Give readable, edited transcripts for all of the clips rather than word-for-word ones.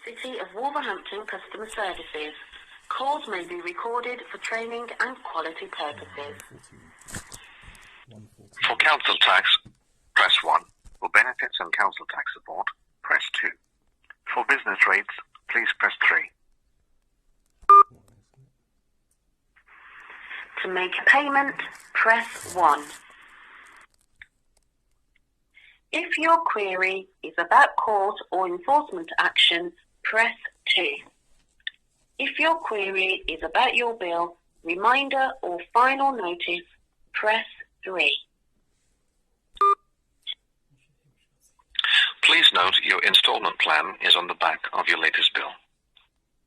City of Wolverhampton Customer Services. Calls may be recorded for training and quality purposes. For council tax, press 1. For benefits and council tax support, press 2. For business rates, please press 3. To make a payment, press 1. If your query is about court or enforcement action, press 2. If your query is about your bill, reminder or final notice, press 3. Please note your installment plan is on the back of your latest bill.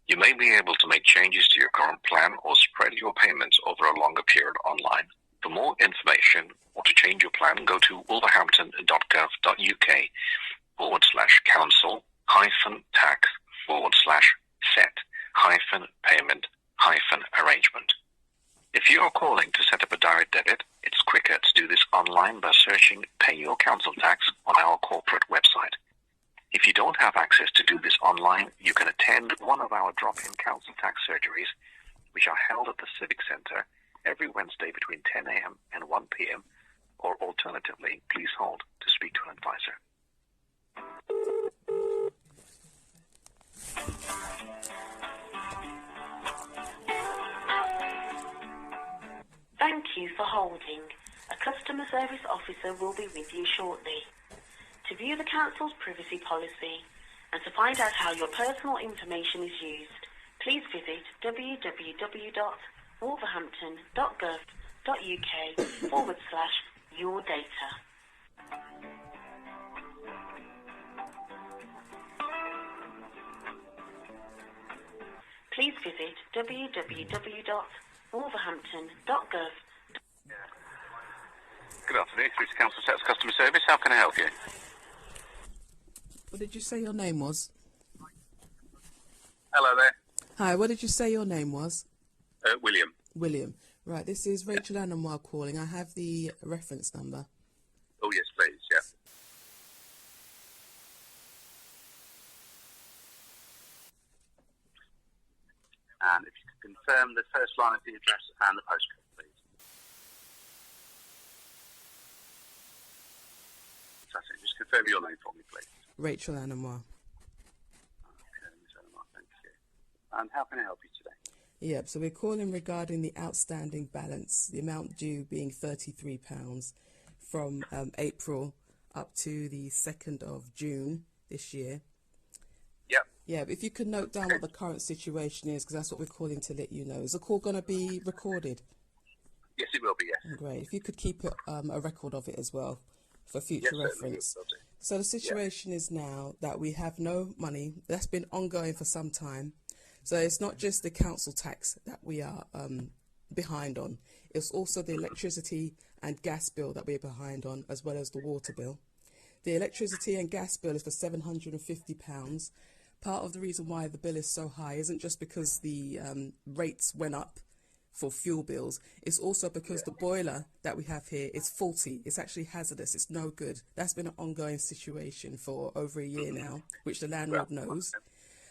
You may be able to make changes to your current plan or spread your payments over a longer period online. For more information or to change your plan, go to wolverhampton.gov.uk/council-tax/set-payment-arrangement. If you are calling to set up a direct debit, it's quicker to do this online by searching Pay Your Council Tax on our corporate website. If you don't have access to do this online, you can attend one of our drop-in council tax surgeries, which are held at the Civic Centre every Wednesday between 10 a.m. and 1 p.m, or alternatively, please hold to speak to an advisor. Thank you for holding. A customer service officer will be with you shortly. To view the Council's privacy policy and to find out how your personal information is used, please visit www.wolverhampton.gov.uk/yourdata. Please visit www.wolverhampton.gov. Good afternoon, through to Council Tax Customer Service. How can I help you? What did you say your name was? Hello there. Hi, what did you say your name was? William. William. Right, this is Rachel Anamwar calling. I have the reference number. Oh, yes, please, yeah. And if you could confirm the first line of the address and the postcode, please. Fantastic. Just confirm your name for me, please. Rachel Anamwar. Okay, Ms. Anamar, thank you. And how can I help you today? Yep, so we're calling regarding the outstanding balance, the amount due being £33 from April up to the 2nd of June this year. Yep. Yeah, if you could note down what the current situation is, because that's what we're calling to let you know. Is the call going to be recorded? Yes, it will be, yes. Great. If you could keep a record of it as well for future reference. Will do. So the situation is now that we have no money. That's been ongoing for some time. So it's not just the council tax that we are behind on. It's also the electricity and gas bill that we're behind on, as well as the water bill. The electricity and gas bill is for £750. Part of the reason why the bill is so high isn't just because the rates went up for fuel bills. It's also because the boiler that we have here is faulty. It's actually hazardous. It's no good. That's been an ongoing situation for over a year now, which the landlord knows.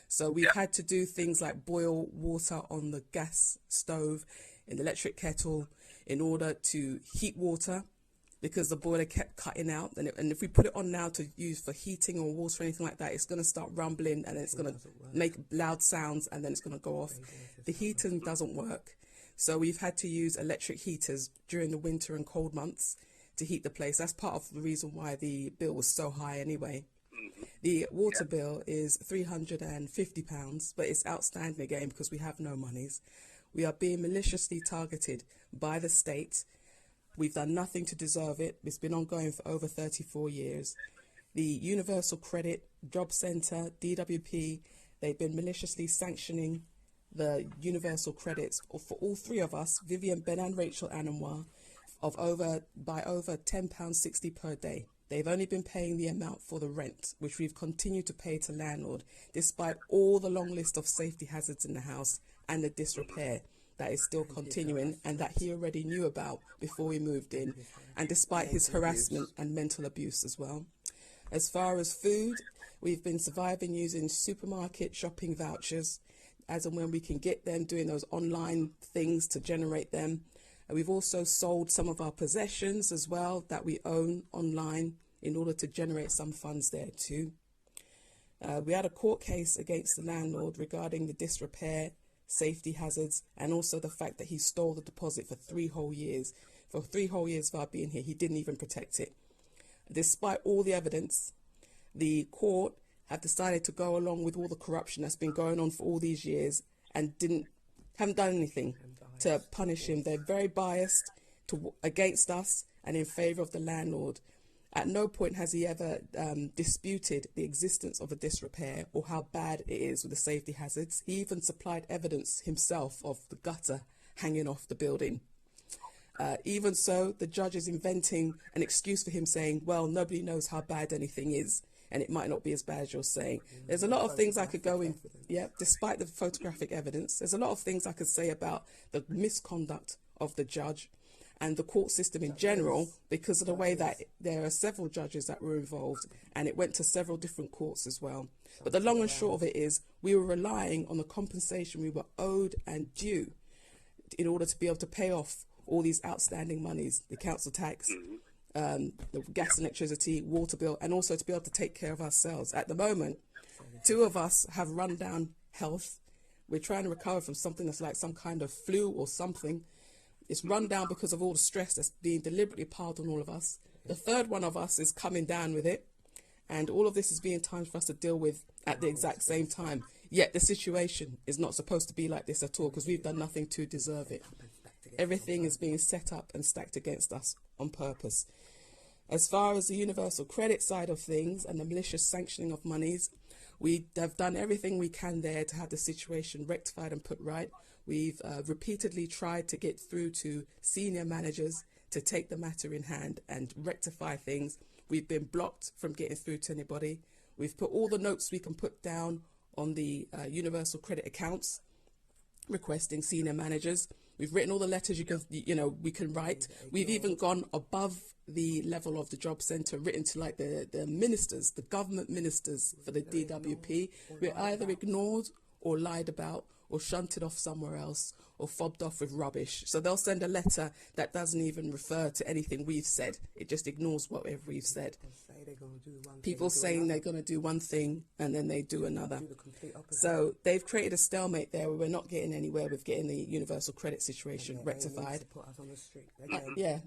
So we've had to do things like boil water on the gas stove, in the electric kettle, in order to heat water, because the boiler kept cutting out. And if we put it on now to use for heating or water or anything like that, it's going to start rumbling and it's going to make loud sounds and then it's going to go off. The heating doesn't work. So we've had to use electric heaters during the winter and cold months to heat the place. That's part of the reason why the bill was so high anyway. The water bill is £350, but it's outstanding again because we have no monies. We are being maliciously targeted by the state. We've done nothing to deserve it. It's been ongoing for over 34 years. The Universal Credit, Job Centre, DWP, they've been maliciously sanctioning the universal credits for all three of us, Vivian, Ben and Rachel Anamwar, by over £10.60 per day. They've only been paying the amount for the rent, which we've continued to pay to landlord, despite all the long list of safety hazards in the house and the disrepair that is still continuing and that he already knew about before we moved in, and despite his harassment and mental abuse as well. As far as food, We've been surviving using supermarket shopping vouchers as and when we can get them, doing those online things to generate them. And we've also sold some of our possessions as well that we own online in order to generate some funds there too. We had a court case against the landlord regarding the disrepair, safety hazards, and also the fact that he stole the deposit for 3 whole years. For 3 whole years of our being here, he didn't even protect it. Despite all the evidence, the court have decided to go along with all the corruption that's been going on for all these years and haven't done anything to punish him. They're very biased against us and in favour of the landlord. At no point has he ever disputed the existence of a disrepair or how bad it is with the safety hazards. He even supplied evidence himself of the gutter hanging off the building. Even so, the judge is inventing an excuse for him, saying, well, nobody knows how bad anything is, and it might not be as bad as you're saying. There's a lot of things I could go in, despite the photographic evidence, there's a lot of things I could say about the misconduct of the judge and the court system in general, because of the way that there are several judges that were involved, and it went to several different courts as well. But the long and short of it is, we were relying on the compensation we were owed and due in order to be able to pay off all these outstanding monies, the council tax, the gas and electricity, water bill, and also to be able to take care of ourselves. At the moment, 2 of us have run down health. We're trying to recover from something that's like some kind of flu or something. It's run down because of all the stress that's being deliberately piled on all of us. The 3rd one of us is coming down with it, and all of this is being timed for us to deal with at the exact same time. Yet the situation is not supposed to be like this at all, because we've done nothing to deserve it. Everything is being set up and stacked against us on purpose. As far as the universal credit side of things and the malicious sanctioning of monies, we have done everything we can there to have the situation rectified and put right. We've repeatedly tried to get through to senior managers to take the matter in hand and rectify things. We've been blocked from getting through to anybody. We've put all the notes we can put down on the universal credit accounts, requesting senior managers. We've written all the letters we can write. We've even gone above the level of the job centre, written to like the ministers, the government ministers for the DWP. We're either ignored or lied about or shunted off somewhere else or fobbed off with rubbish. So they'll send a letter that doesn't even refer to anything we've said. It just ignores whatever we've said. People saying they're going to do one thing and then they do another. So they've created a stalemate there where we're not getting anywhere with getting the universal credit situation rectified. Yeah.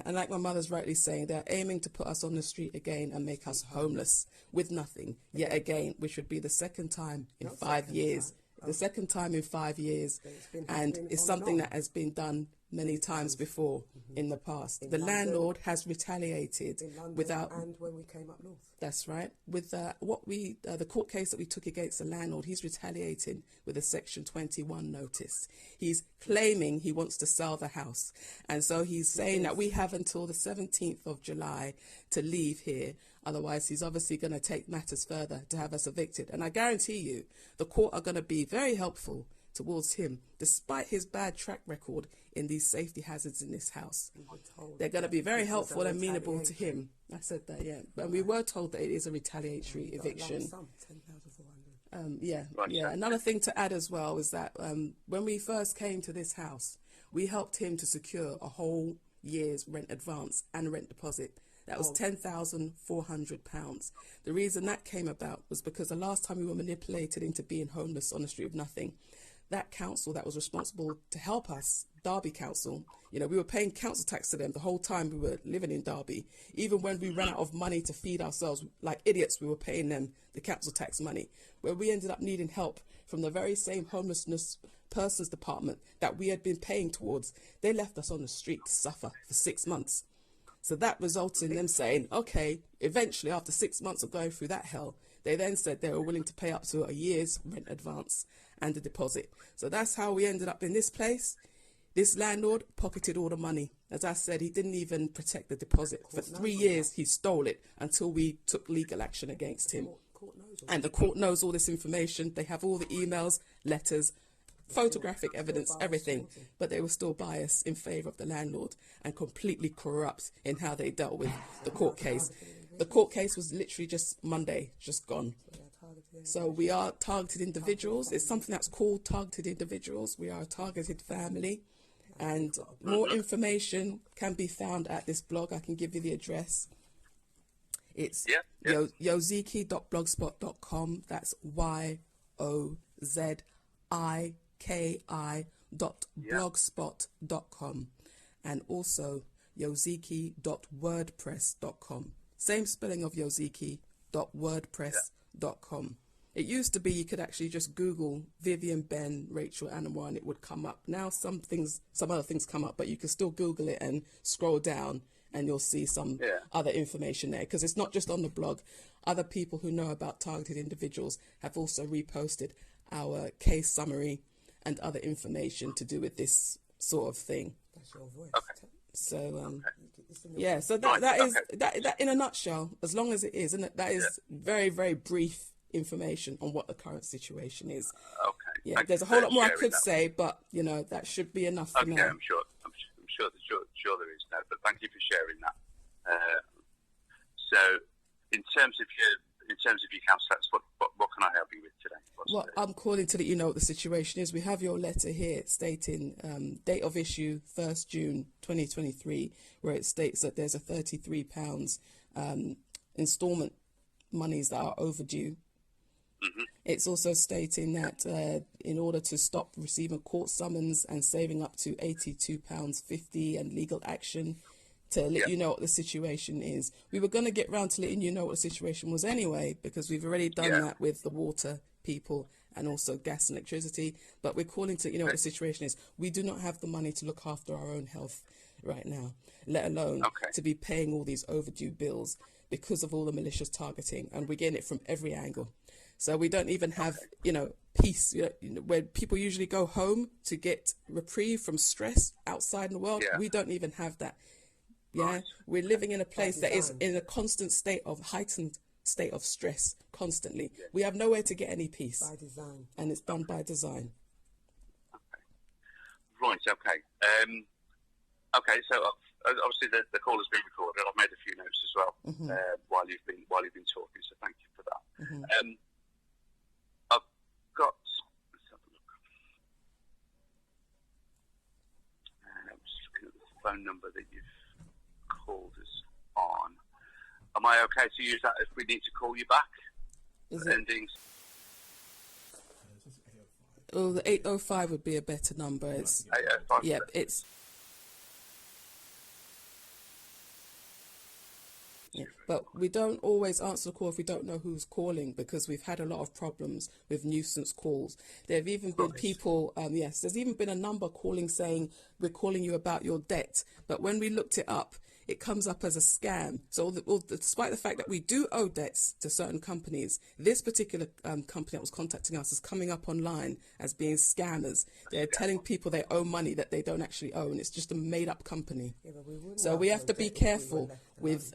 And like my mother's rightly saying, they're aiming to put us on the street again and make us homeless with nothing yet again, which would be the second time in 5 years. The second time in 5 years, and it's something that has been done many times before in the past. The landlord has retaliated without, and when we came up north. That's right. With the court case that we took against the landlord, he's retaliating with a Section 21 notice. He's claiming he wants to sell the house, and so he's saying that we have until the 17th of July to leave here. Otherwise, he's obviously going to take matters further to have us evicted. And I guarantee you, the court are going to be very helpful towards him, despite his bad track record in these safety hazards in this house. They're going to be very helpful and amenable to him. I said that, yeah. But we were told that it is a retaliatory eviction. Yeah. Another thing to add as well is that when we first came to this house, we helped him to secure a whole year's rent advance and rent deposit. That was £10,400. The reason that came about was because the last time we were manipulated into being homeless on the street of nothing, that council that was responsible to help us, Derby Council, we were paying council tax to them the whole time we were living in Derby. Even when we ran out of money to feed ourselves, like idiots, we were paying them the council tax money, where we ended up needing help from the very same homelessness persons department that we had been paying towards. They left us on the street to suffer for 6 months. So that resulted in them saying, okay, eventually after 6 months of going through that hell, they then said they were willing to pay up to a year's rent advance and a deposit. So that's how we ended up in this place. This landlord pocketed all the money. As I said, he didn't even protect the deposit. For 3 years, he stole it until we took legal action against him. And the court knows all this information. They have all the emails, letters, photographic evidence, everything, but they were still biased in favour of the landlord and completely corrupt in how they dealt with the court case. The court case was literally just Monday, just gone. So we are targeted individuals. It's something that's called targeted individuals. We are a targeted family. And more information can be found at this blog. I can give you the address. It's yoziki.blogspot.com. That's YOZIKI.blogspot.com. And also yoziki.wordpress.com. Same spelling of yoziki.wordpress.com. It used to be you could actually just Google Vivian, Ben, Rachel, Anamar, and it would come up. Now some other things come up, but you can still Google it and scroll down and you'll see some other information there. Because it's not just on the blog. Other people who know about targeted individuals have also reposted our case summary and other information to do with this sort of thing. That's your voice. Okay. So so that is that in a nutshell, as long as it is, and that is very, very brief information on what the current situation is. Okay. Yeah, there's a whole lot more I could say, but that should be enough for now. I'm sure there is now, but thank you for sharing that. So, in terms of your council tax, what can I help you with today? I'm calling to let you know what the situation is. We have your letter here stating date of issue 1st June 2023, where it states that there's a £33 instalment monies that are overdue. Mm-hmm. It's also stating that in order to stop receiving court summons and saving up to £82.50 and legal action, to let you know what the situation is. We were going to get round to letting you know what the situation was anyway, because we've already done that with the water people and also gas and electricity, but we're calling to let you know what the situation is. We do not have the money to look after our own health right now, let alone to be paying all these overdue bills because of all the malicious targeting, and we're getting it from every angle. So we don't even have, peace, where people usually go home to get reprieve from stress outside in the world. We don't even have that. We're living in a place that is in a constant state of heightened state of stress constantly. We have nowhere to get any peace. By design. And it's done by design. Right, okay. So obviously the call has been recorded. I've made a few notes as well while you've been talking, so thank you for that. I've got, let's have a look. I'm just looking at the phone number that you've called us on. Am I okay to use that if we need to call you back? Is it? Ending. Oh, the 805 would be a better number. It's 805. Yeah, it's. Yeah, but we don't always answer the call if we don't know who's calling, because we've had a lot of problems with nuisance calls. There have even been people, there's even been a number calling saying, we're calling you about your debt. But when we looked it up, it comes up as a scam. So despite the fact that we do owe debts to certain companies, this particular company that was contacting us is coming up online as being scammers. They're telling people they owe money that they don't actually owe, and it's just a made-up company. So we have to be careful with,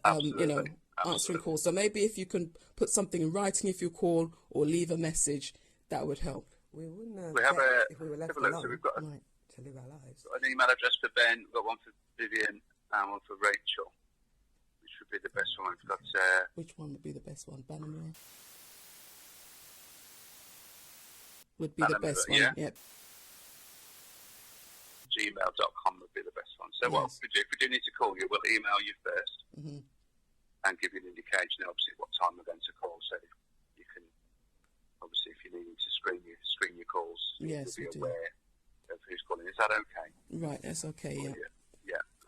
answering calls. So maybe if you can put something in writing if you call, or leave a message, that would help. We wouldn't We have if we were left so alone we've got to live our lives. an email address for Ben, we've got one for Vivian, and one for Rachel, which would be the best one. We've got Which one would be the best one? Bannerman would be the best one. Yep. gmail.com would be the best one. So what we do, if we do need to call you, we'll email you first and give you an indication, obviously, what time we're going to call, so you can, obviously, if you're needing to screen your calls, you'll be aware of who's calling. Is that okay? Right, that's okay, yeah.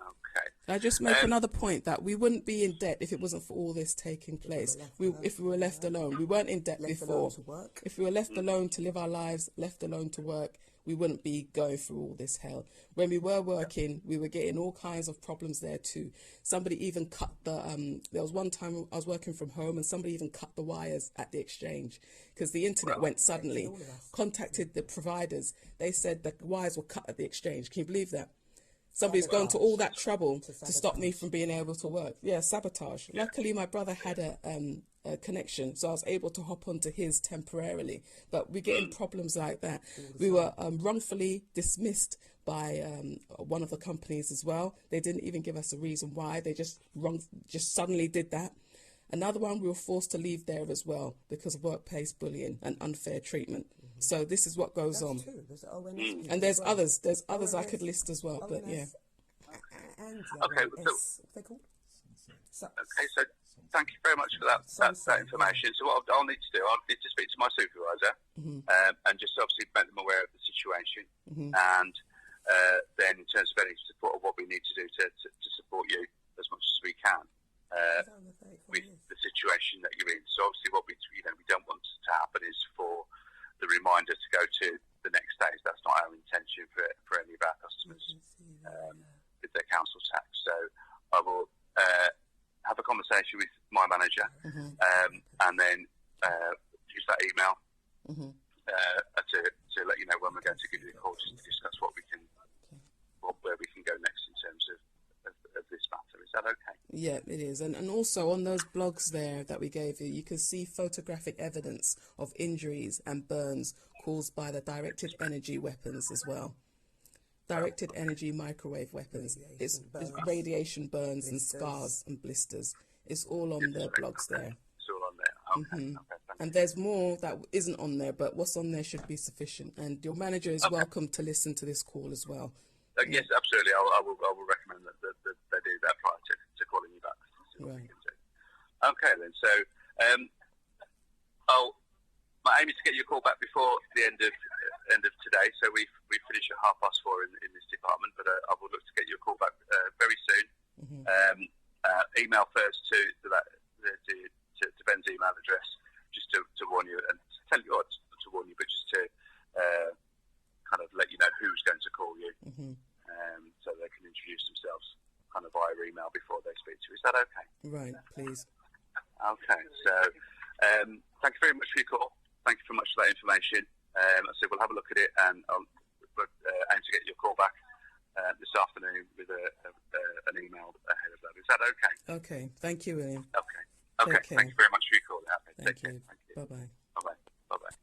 Okay. I just make another point that we wouldn't be in debt if it wasn't for all this taking place. If we were left alone, we weren't in debt before. If we were left alone to live our lives, left alone to work, we wouldn't be going through all this hell. When we were working, we were getting all kinds of problems there too. Somebody even cut the, there was one time I was working from home and somebody even cut the wires at the exchange because the internet went suddenly. Contacted the providers. They said the wires were cut at the exchange. Can you believe that? Somebody's gone to all that trouble to stop me from being able to work. Yeah, sabotage. Luckily, my brother had a connection, so I was able to hop onto his temporarily. But we're getting problems like that. We were wrongfully dismissed by one of the companies as well. They didn't even give us a reason why. They just suddenly did that. Another one we were forced to leave there as well because of workplace bullying and unfair treatment. So this is what goes on. Two. There's ONS And there's as well. others. There's others I ONS, could list as well, but yeah. And Okay, what they called? Okay, so thank you very much for that information. So what I'll need to do, I'll need to speak to my supervisor and just obviously make them aware of the situation. And then in terms of any support of what we need to do to support you as much as we can with the situation that you're in. So obviously what we don't want to happen is for the reminder to go to the next stage. That's not our intention for any of our customers with their council tax. So I will have a conversation with my manager and then use that email to let you know when we're going to give you a call just to discuss where we can go next in terms of this matter. Is that okay? Yeah, it is. And also on those blogs there that we gave you, you can see photographic evidence of injuries and burns caused by the directed energy weapons as well. Directed energy microwave weapons. It's radiation burns and scars and blisters. It's all on their blogs there. It's all on there. Okay. And there's more that isn't on there, but what's on there should be sufficient. And your manager is welcome to listen to this call as well. Yes, absolutely. I will recommend that they do that prior to calling you back. Right. Okay, then. So, my aim is to get your call back before the end of today. So we finish at 4:30 in this department, but I will look to get your call back very soon. Email first to Ben's email address, just to warn you and to tell you, or to warn you, but just to kind of let you know who's going to call you, so they can introduce themselves kind of via email before they speak to you. Is that okay? Right, please. Okay, so thank you very much for your call. Thank you very much for that information. So we'll have a look at it, and I'll aim to get your call back this afternoon with an email ahead of that. Is that okay? Okay, thank you, William. Okay. Thank you very much for your call. Okay, Thank take care. you. Thank you. Bye-bye. Bye-bye. Bye-bye.